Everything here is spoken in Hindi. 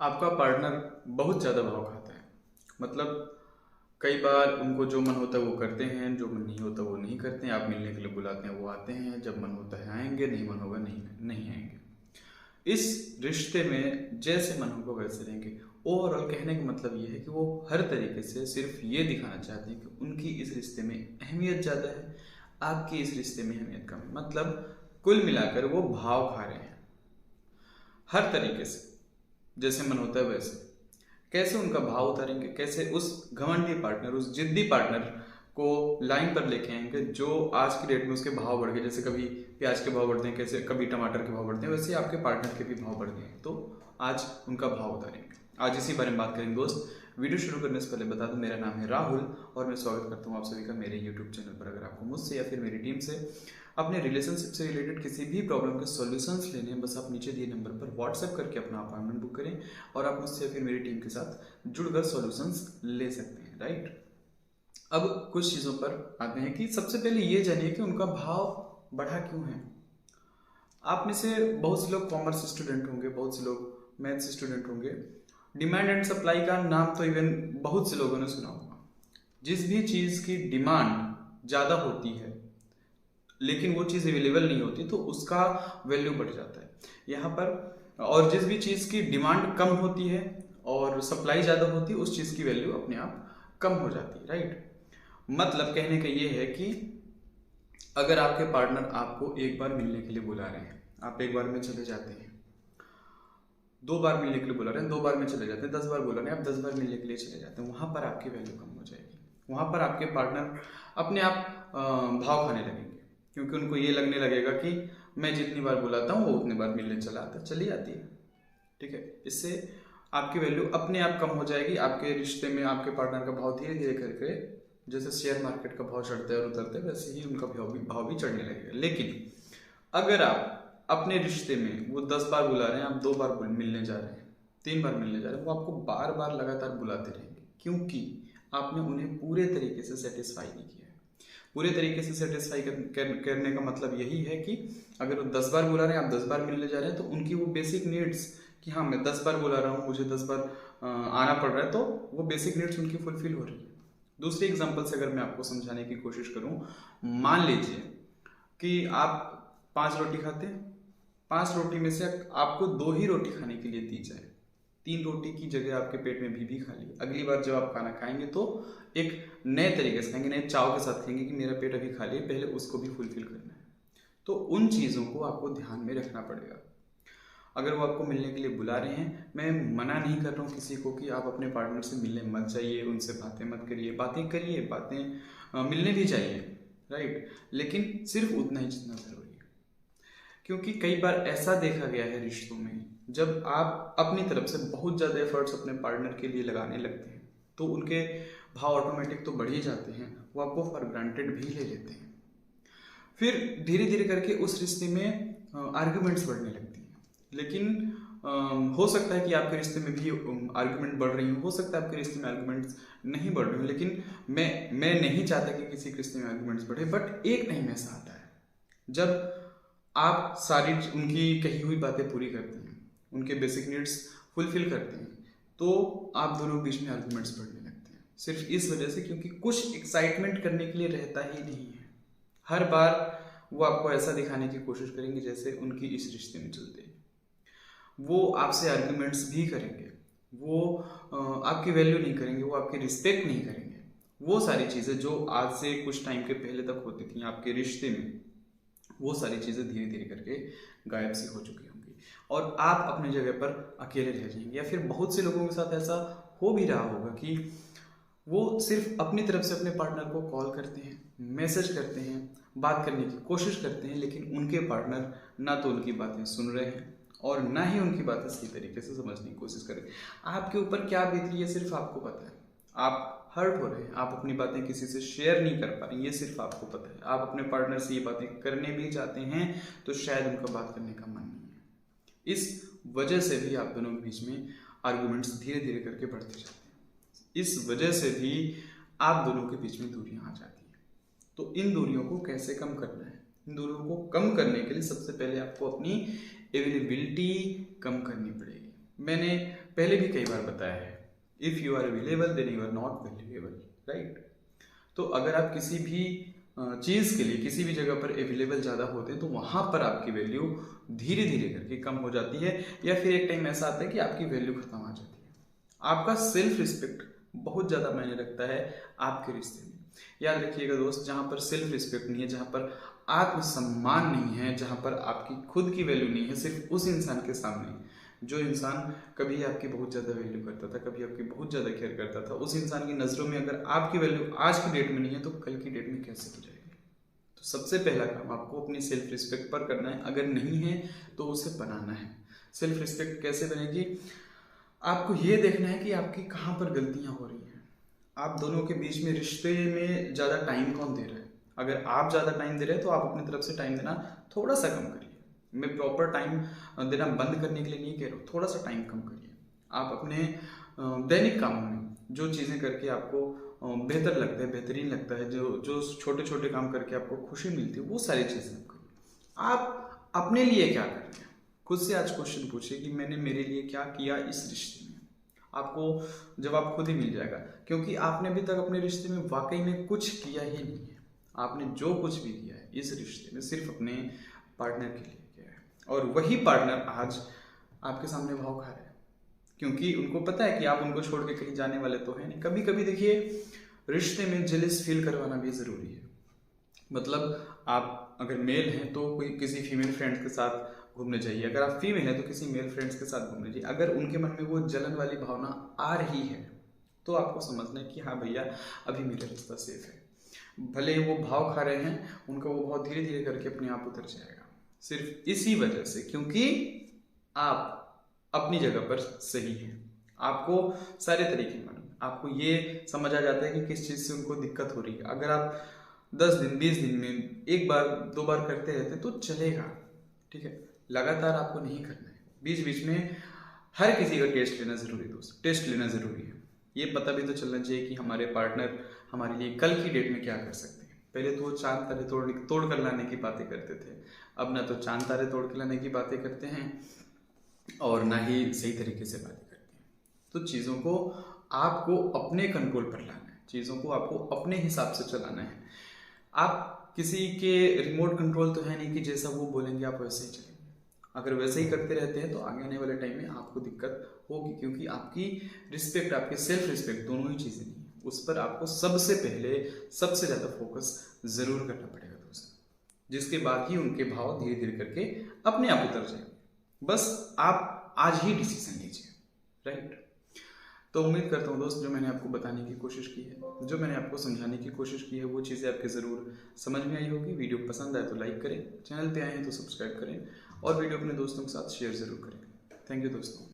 आपका पार्टनर बहुत ज़्यादा भाव खाता है। मतलब कई बार उनको जो मन होता है वो करते हैं, जो मन नहीं होता वो नहीं करते हैं। आप मिलने के लिए बुलाते हैं वो आते हैं, जब मन होता है आएंगे, नहीं मन होगा नहीं नहीं आएंगे। इस रिश्ते में जैसे मन होगा वैसे रहेंगे। ओवरऑल कहने का मतलब ये है कि वो हर तरीके से सिर्फ ये दिखाना चाहते हैं कि उनकी इस रिश्ते में अहमियत ज़्यादा है, आपकी इस रिश्ते में अहमियत कम है। मतलब कुल मिलाकर वो भाव खा रहे हैं हर तरीके से, जैसे मन होता है वैसे। कैसे उनका भाव उतारेंगे, कैसे उस घमंडी पार्टनर, उस जिद्दी पार्टनर को लाइन पर लेके आएंगे जो आज की डेट में उसके भाव बढ़ गए। जैसे कभी प्याज के भाव बढ़ते हैं, कैसे कभी टमाटर के भाव बढ़ते हैं, वैसे आपके पार्टनर के भी भाव बढ़ गए हैं। तो आज उनका भाव उतारेंगे, आज इसी बारे में बात करेंगे दोस्त। वीडियो शुरू करने से पहले बता दूं, मेरा नाम है राहुल और मैं स्वागत करता हूं आप सभी का मेरे यूट्यूब चैनल पर। अगर आपको मुझसे या फिर मेरी टीम से अपने रिलेशनशिप से रिलेटेड किसी भी प्रॉब्लम के सॉल्यूशंस लेने हैं, बस आप नीचे दिए नंबर पर व्हाट्सएप करके अपना अपॉइंटमेंट बुक करें और आप मुझसे या फिर मेरी टीम के साथ जुड़कर सॉल्यूशंस ले सकते हैं, राइट। अब कुछ चीज़ों पर आते हैं कि सबसे पहले ये जानिए कि उनका भाव बढ़ा क्यों है। आप में से बहुत से लोग कॉमर्स स्टूडेंट होंगे, बहुत से लोग मैथ्स स्टूडेंट होंगे। डिमांड एंड सप्लाई का नाम तो इवन बहुत से लोगों ने सुना होगा। जिस भी चीज़ की डिमांड ज़्यादा होती है लेकिन वो चीज़ अवेलेबल नहीं होती तो उसका वैल्यू बढ़ जाता है यहाँ पर। और जिस भी चीज़ की डिमांड कम होती है और सप्लाई ज़्यादा होती है उस चीज़ की वैल्यू अपने आप कम हो जाती है, राइट। मतलब कहने का ये है कि अगर आपके पार्टनर आपको एक बार मिलने के लिए बुला रहे हैं, आप एक बार में चले जाते हैं, 2 बार मिलने के लिए बुला रहे हैं, 2 बार में चले जाते हैं, 10 बार बुला रहे हैं, आप 10 बार मिलने के लिए चले जाते हैं, वहाँ पर आपकी वैल्यू कम हो जाएगी। वहाँ पर आपके पार्टनर अपने आप भाव खाने लगेंगे, क्योंकि उनको ये लगने लगेगा कि मैं जितनी बार बुलाता हूँ वो उतनी बार मिलने चली आती है, ठीक है। इससे आपकी वैल्यू अपने आप कम हो जाएगी। आपके रिश्ते में आपके पार्टनर का भाव धीरे धीरे करके, जैसे शेयर मार्केट का भाव चढ़ता है और उतरता है, वैसे ही उनका भाव भी चढ़ने लगेगा। लेकिन अगर आप अपने रिश्ते में वो 10 बार बुला रहे हैं, आप 2 बार मिलने जा रहे हैं, 3 बार मिलने जा रहे हैं, वो आपको बार बार लगातार बुलाते रहेंगे, क्योंकि आपने उन्हें पूरे तरीके से सेटिस्फाई नहीं किया है। पूरे तरीके से सेटिस्फाई करने का मतलब यही है कि अगर वो 10 बार बुला रहे हैं, आप 10 बार मिलने जा रहे हैं, तो उनकी वो बेसिक नीड्स कि हाँ मैं 10 बार बुला रहा हूँ, मुझे 10 बार आना पड़ रहा है, तो वो बेसिक नीड्स उनकी फुलफिल हो रही है। दूसरे एग्जाम्पल से अगर मैं आपको समझाने की कोशिश करूँ, मान लीजिए कि आप 5 रोटी खाते हैं, 5 रोटी में से आपको 2 ही रोटी खाने के लिए दी जाए, 3 रोटी की जगह आपके पेट में भी खाली। अगली बार जब आप खाना खाएंगे तो एक नए तरीके से खाएंगे, नए चाव के साथ खाएंगे कि मेरा पेट अभी खाली है, पहले उसको भी फुलफिल करना है। तो उन चीज़ों को आपको ध्यान में रखना पड़ेगा। अगर वो आपको मिलने के लिए बुला रहे हैं, मैं मना नहीं कर रहा हूँ किसी को कि आप अपने पार्टनर से मिलने मत जाइए, उनसे बातें मत करिए, बातें करिए, मिलने भी जाइए, राइट, लेकिन सिर्फ उतना ही जितना ज़रूरी है। क्योंकि कई बार ऐसा देखा गया है रिश्तों में, जब आप अपनी तरफ से बहुत ज़्यादा एफर्ट्स अपने पार्टनर के लिए लगाने लगते हैं तो उनके भाव ऑटोमेटिक तो बढ़ ही जाते हैं, वो आपको फॉर ग्रांटेड भी ले लेते हैं। फिर धीरे धीरे करके उस रिश्ते में आर्ग्यूमेंट्स बढ़ने लगती हैं। लेकिन हो सकता है कि आपके रिश्ते में भी आर्ग्यूमेंट बढ़ रही हो सकता है आपके रिश्ते में आर्ग्यूमेंट्स नहीं बढ़ रही हो, लेकिन मैं नहीं चाहता कि किसी के रिश्ते में आर्ग्यूमेंट्स बढ़े। बट एक टाइम ऐसा आता है जब आप सारी उनकी कही हुई बातें पूरी करते हैं, उनके बेसिक नीड्स फुलफिल करते हैं, तो आप दोनों के बीच में आर्गुमेंट्स बढ़ने लगते हैं। सिर्फ इस वजह से क्योंकि कुछ एक्साइटमेंट करने के लिए रहता ही नहीं है। हर बार वो आपको ऐसा दिखाने की कोशिश करेंगे जैसे उनकी इस रिश्ते में चलते हैं। वो आपसे आर्गुमेंट्स भी करेंगे, वो आपकी वैल्यू नहीं करेंगे, वो आपकी रिस्पेक्ट नहीं करेंगे। वो सारी चीज़ें जो आज से कुछ टाइम के पहले तक होती थी आपके रिश्ते में, वो सारी चीज़ें धीरे धीरे करके गायब सी हो चुकी होंगी और आप अपनी जगह पर अकेले रह जाएंगे। या फिर बहुत से लोगों के साथ ऐसा हो भी रहा होगा कि वो सिर्फ अपनी तरफ से अपने पार्टनर को कॉल करते हैं, मैसेज करते हैं, बात करने की कोशिश करते हैं, लेकिन उनके पार्टनर ना तो उनकी बातें सुन रहे हैं और ना ही उनकी बातें सही तरीके से समझने की कोशिश करें। आपके ऊपर क्या बीत रही है सिर्फ आपको पता है। आप हर्ट हो रहे हैं, आप अपनी बातें किसी से शेयर नहीं कर पा रहे, ये सिर्फ आपको पता है। आप अपने पार्टनर से ये बातें करने भी चाहते हैं तो शायद उनका बात करने का मन नहीं है। इस वजह से भी आप दोनों के बीच में आर्गुमेंट्स धीरे धीरे करके बढ़ते जाते हैं। इस वजह से भी आप दोनों के बीच में दूरियां आ जाती हैं। तो इन दूरियों को कैसे कम करना है? इन दूरियों को कम करने के लिए सबसे पहले आपको अपनी अवेलेबिलिटी कम करनी पड़ेगी। मैंने पहले भी कई बार बताया है, if you are available then you are not valuable, right. तो अगर आप किसी भी चीज़ के लिए किसी भी जगह पर अवेलेबल ज़्यादा होते हैं तो वहाँ पर आपकी वैल्यू धीरे धीरे करके कम हो जाती है, या फिर एक टाइम ऐसा आता है कि आपकी वैल्यू खत्म हो जाती है। आपका सेल्फ रिस्पेक्ट बहुत ज़्यादा मायने रखता है आपके रिश्ते में। याद रखिएगा दोस्त, जहाँ पर सेल्फ रिस्पेक्ट नहीं है, जहाँ पर आत्मसम्मान नहीं है, जहाँ पर आपकी खुद की वैल्यू नहीं है, सिर्फ उस इंसान के सामने जो इंसान कभी आपकी बहुत ज़्यादा वैल्यू करता था, कभी आपकी बहुत ज़्यादा केयर करता था, उस इंसान की नज़रों में अगर आपकी वैल्यू आज की डेट में नहीं है तो कल की डेट में कैसे हो जाएगी। तो सबसे पहला काम आपको अपनी सेल्फ रिस्पेक्ट पर करना है, अगर नहीं है तो उसे बनाना है। सेल्फ रिस्पेक्ट कैसे बनेगी? आपको ये देखना है कि आपकी कहाँ पर गलतियाँ हो रही हैं। आप दोनों के बीच में रिश्ते में ज़्यादा टाइम कौन दे रहा है? अगर आप ज़्यादा टाइम दे रहे हैं तो आप अपनी तरफ से टाइम देना थोड़ा सा कम करिए। मैं प्रॉपर टाइम देना बंद करने के लिए नहीं कह रहा हूँ, थोड़ा सा टाइम कम करिए। आप अपने दैनिक कामों में जो चीज़ें करके आपको बेहतर लगता है, बेहतरीन लगता है, जो जो छोटे छोटे काम करके आपको खुशी मिलती है, वो सारी चीज़ें आप करिए। आप अपने लिए क्या कर रहे हैं? खुद से आज क्वेश्चन पूछिए कि मैंने मेरे लिए क्या किया इस रिश्ते में। आपको जवाब खुद ही मिल जाएगा, क्योंकि आपने अभी तक अपने रिश्ते में वाकई में कुछ किया ही नहीं है। आपने जो कुछ भी किया है इस रिश्ते में सिर्फ अपने पार्टनर के लिए किया है, और वही पार्टनर आज आपके सामने भाव खा रहा है, क्योंकि उनको पता है कि आप उनको छोड़ के कहीं जाने वाले तो है नहीं। कभी कभी देखिए, रिश्ते में जेलस फील करवाना भी ज़रूरी है। मतलब आप अगर मेल हैं तो कोई किसी फीमेल फ्रेंड्स के साथ घूमने जाइए, अगर आप फीमेल हैं तो किसी मेल फ्रेंड्स के साथ घूमने जाइए। अगर उनके मन में वो जलन वाली भावना आ रही है तो आपको समझना है कि हाँ भैया, अभी मेरा रिश्ता सेफ है। भले वो भाव खा रहे हैं, उनका वो भाव धीरे धीरे करके अपने आप उतर जाएगा, सिर्फ इसी वजह से क्योंकि आप अपनी जगह पर सही है। आपको सारे तरीके मालूम, आपको ये समझ आ जाता है कि किस चीज़ से उनको दिक्कत हो रही है। अगर आप 10 दिन 20 दिन में एक बार दो बार करते रहते तो चलेगा, ठीक है। लगातार आपको नहीं करना है, बीच बीच में हर किसी का टेस्ट लेना ज़रूरी है दोस्त, टेस्ट लेना ज़रूरी है। ये पता भी तो चलना चाहिए कि हमारे पार्टनर हमारे लिए कल की डेट में क्या कर सकते हैं। पहले तो वो चांद तारे तोड़ कर लाने की बातें करते थे, अब ना तो चांद तारे तोड़ कर लाने की बातें करते हैं और ना ही सही तरीके से बातें करते हैं। तो चीज़ों को आपको अपने कंट्रोल पर लाना है, चीज़ों को आपको अपने हिसाब से चलाना है। आप किसी के रिमोट कंट्रोल तो है नहीं कि जैसा वो बोलेंगे आप वैसे ही चलेंगे। अगर वैसे ही करते रहते हैं तो आगे आने वाले टाइम में आपको दिक्कत होगी, क्योंकि आपकी रिस्पेक्ट, आपकी सेल्फ रिस्पेक्ट दोनों ही चीज़ें नहीं है, उस पर आपको सबसे पहले सबसे ज़्यादा फोकस ज़रूर करना पड़ेगा दोस्त, जिसके बाद ही उनके भाव धीरे धीरे करके अपने आप उतर जाएंगे। बस आप आज ही डिसीजन लीजिए, राइट। तो उम्मीद करता हूँ दोस्त, जो मैंने आपको बताने की कोशिश की है, जो मैंने आपको समझाने की कोशिश की है, वो चीज़ें आपके ज़रूर समझ में आई होगी। वीडियो पसंद आए तो लाइक करें, चैनल पे आए हैं तो सब्सक्राइब करें और वीडियो अपने दोस्तों के साथ शेयर ज़रूर करें। थैंक यू दोस्तों।